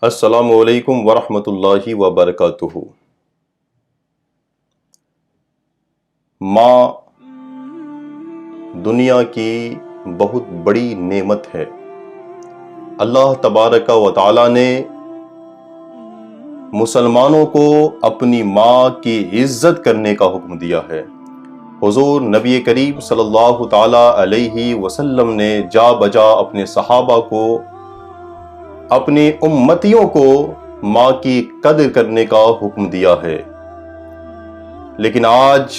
السلام علیکم ورحمۃ اللہ وبرکاتہ۔ ماں دنیا کی بہت بڑی نعمت ہے۔ اللہ تبارک و تعالی نے مسلمانوں کو اپنی ماں کی عزت کرنے کا حکم دیا ہے۔ حضور نبی کریم صلی اللہ تعالی علیہ وسلم نے جا بجا اپنے صحابہ کو، اپنی امتیوں کو ماں کی قدر کرنے کا حکم دیا ہے۔ لیکن آج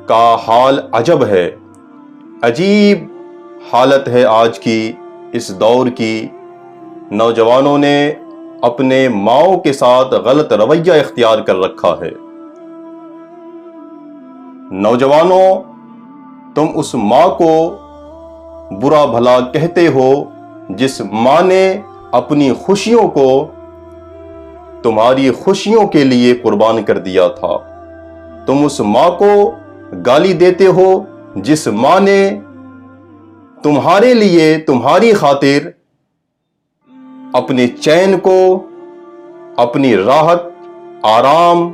کا حال عجب ہے، عجیب حالت ہے آج کی اس دور کی۔ نوجوانوں نے اپنے ماؤں کے ساتھ غلط رویہ اختیار کر رکھا ہے۔ نوجوانوں، تم اس ماں کو برا بھلا کہتے ہو جس ماں نے اپنی خوشیوں کو تمہاری خوشیوں کے لیے قربان کر دیا تھا۔ تم اس ماں کو گالی دیتے ہو جس ماں نے تمہارے لیے، تمہاری خاطر اپنے چین کو، اپنی راحت، آرام،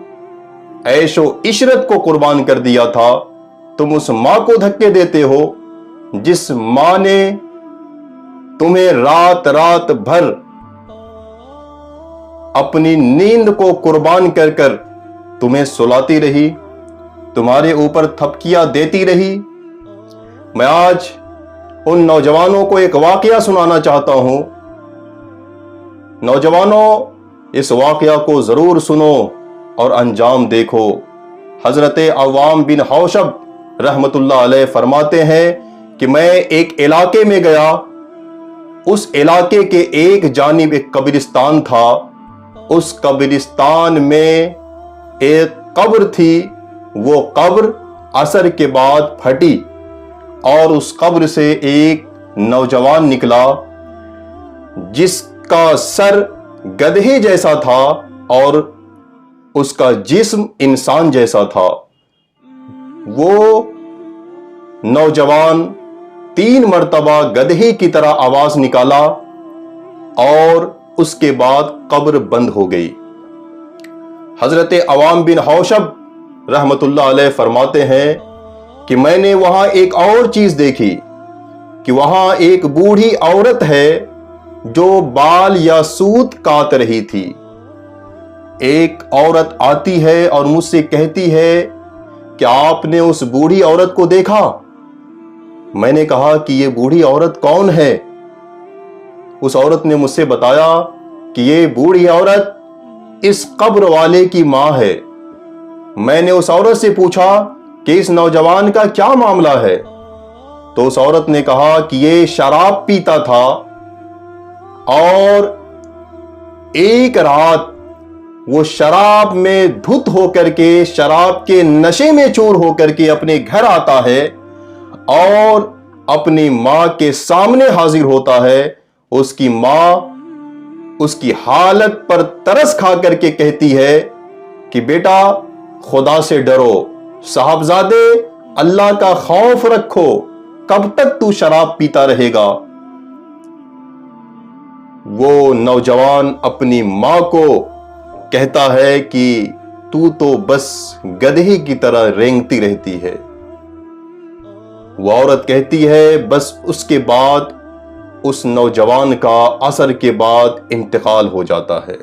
عیش و عشرت کو قربان کر دیا تھا۔ تم اس ماں کو دھکے دیتے ہو جس ماں نے تمہیں رات رات بھر اپنی نیند کو قربان کر کر تمہیں سلاتی رہی، تمہارے اوپر تھپکیاں دیتی رہی۔ میں آج ان نوجوانوں کو ایک واقعہ سنانا چاہتا ہوں۔ نوجوانوں، اس واقعہ کو ضرور سنو اور انجام دیکھو۔ حضرت عوام بن حوشب رحمت اللہ علیہ فرماتے ہیں کہ میں ایک علاقے میں گیا۔ اس علاقے کے ایک جانب ایک قبرستان تھا۔ اس قبرستان میں ایک قبر تھی۔ وہ قبر عصر کے بعد پھٹی اور اس قبر سے ایک نوجوان نکلا جس کا سر گدھے جیسا تھا اور اس کا جسم انسان جیسا تھا۔ وہ نوجوان 3 مرتبہ گدھے کی طرح آواز نکالا اور اس کے بعد قبر بند ہو گئی۔ حضرت عوام بن حوشب رحمت اللہ علیہ فرماتے ہیں کہ میں نے وہاں ایک اور چیز دیکھی کہ وہاں ایک بوڑھی عورت ہے جو بال یا سوت کاٹ رہی تھی۔ ایک عورت آتی ہے اور مجھ سے کہتی ہے کہ آپ نے اس بوڑھی عورت کو دیکھا؟ میں نے کہا کہ یہ بوڑھی عورت کون ہے؟ اس عورت نے مجھ سے بتایا کہ یہ بوڑھی عورت اس قبر والے کی ماں ہے۔ میں نے اس عورت سے پوچھا کہ اس نوجوان کا کیا معاملہ ہے؟ تو اس عورت نے کہا کہ یہ شراب پیتا تھا اور ایک رات وہ شراب میں دھت ہو کر کے، شراب کے نشے میں چور ہو کر کے اپنے گھر آتا ہے اور اپنی ماں کے سامنے حاضر ہوتا ہے۔ اس کی ماں اس کی حالت پر ترس کھا کر کے کہتی ہے کہ بیٹا خدا سے ڈرو، صاحبزادے اللہ کا خوف رکھو، کب تک تو شراب پیتا رہے گا؟ وہ نوجوان اپنی ماں کو کہتا ہے کہ تو بس گدھے کی طرح رینگتی رہتی ہے۔ وہ عورت کہتی ہے بس اس کے بعد اس نوجوان کا عصر کے بعد انتقال ہو جاتا ہے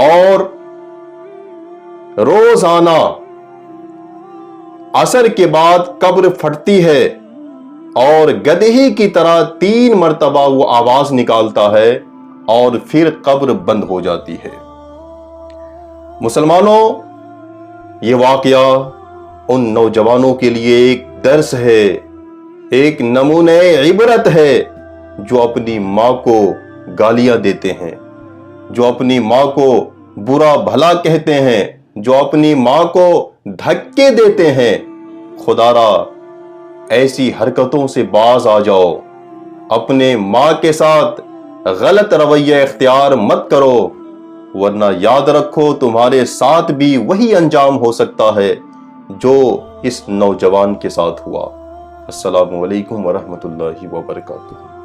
اور روزانہ عصر کے بعد قبر پھٹتی ہے اور گدھے کی طرح 3 مرتبہ وہ آواز نکالتا ہے اور پھر قبر بند ہو جاتی ہے۔ مسلمانوں، یہ واقعہ ان نوجوانوں کے لیے ایک درس ہے، ایک نمونہ عبرت ہے جو اپنی ماں کو گالیاں دیتے ہیں، جو اپنی ماں کو برا بھلا کہتے ہیں، جو اپنی ماں کو دھکے دیتے ہیں۔ خدا را ایسی حرکتوں سے باز آ جاؤ، اپنے ماں کے ساتھ غلط رویہ اختیار مت کرو، ورنہ یاد رکھو تمہارے ساتھ بھی وہی انجام ہو سکتا ہے جو اس نوجوان کے ساتھ ہوا۔ السلام علیکم ورحمۃ اللہ وبرکاتہ۔